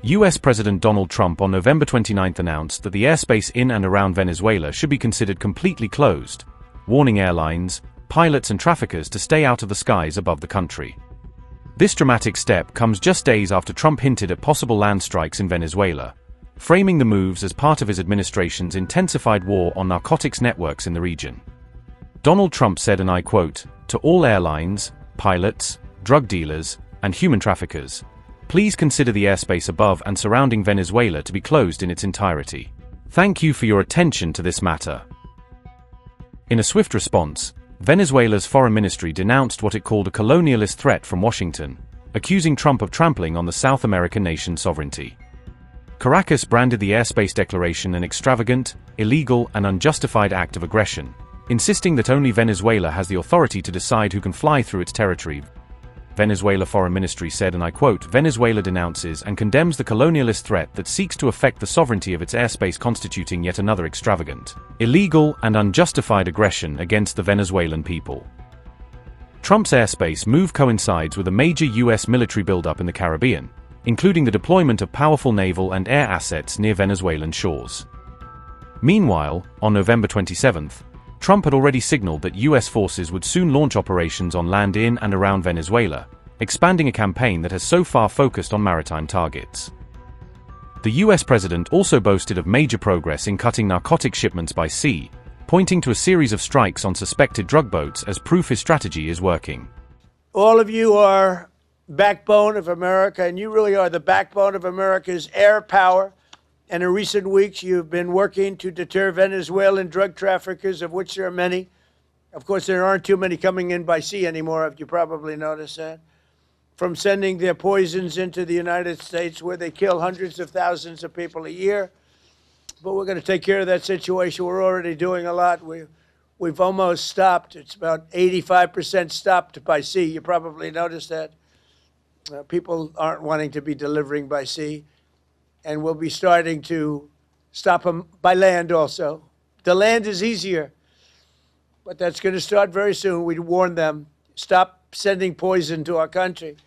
US President Donald Trump on November 29 announced that the airspace in and around Venezuela should be considered completely closed, warning airlines, pilots and traffickers to stay out of the skies above the country. This dramatic step comes just days after Trump hinted at possible land strikes in Venezuela, framing the moves as part of his administration's intensified war on narcotics networks in the region. Donald Trump said, and I quote, "To all airlines, pilots, drug dealers, and human traffickers, please consider the airspace above and surrounding Venezuela to be closed in its entirety. Thank you for your attention to this matter." In a swift response, Venezuela's foreign ministry denounced what it called a colonialist threat from Washington, accusing Trump of trampling on the South American nation's sovereignty. Caracas branded the airspace declaration an extravagant, illegal, and unjustified act of aggression, insisting that only Venezuela has the authority to decide who can fly through its territory. Venezuela Foreign Ministry said, and I quote, "Venezuela denounces and condemns the colonialist threat that seeks to affect the sovereignty of its airspace, constituting yet another extravagant, illegal, and unjustified aggression against the Venezuelan people." Trump's airspace move coincides with a major US military buildup in the Caribbean, including the deployment of powerful naval and air assets near Venezuelan shores. Meanwhile, on November 27, Trump had already signaled that US forces would soon launch operations on land in and around Venezuela, expanding a campaign that has so far focused on maritime targets. The US president also boasted of major progress in cutting narcotic shipments by sea, pointing to a series of strikes on suspected drug boats as proof his strategy is working. All of you are backbone of America, and you really are the backbone of America's air power. And in recent weeks, you've been working to deter Venezuelan drug traffickers, of which there are many. Of course, there aren't too many coming in by sea anymore, if you probably noticed that, from sending their poisons into the United States, where they kill hundreds of thousands of people a year. But we're going to take care of that situation. We're already doing a lot. We've almost stopped. It's about 85% stopped by sea. You probably noticed that. People aren't wanting to be delivering by sea. And we'll be starting to stop them by land also. The land is easier, but that's going to start very soon. We warned them, stop sending poison to our country.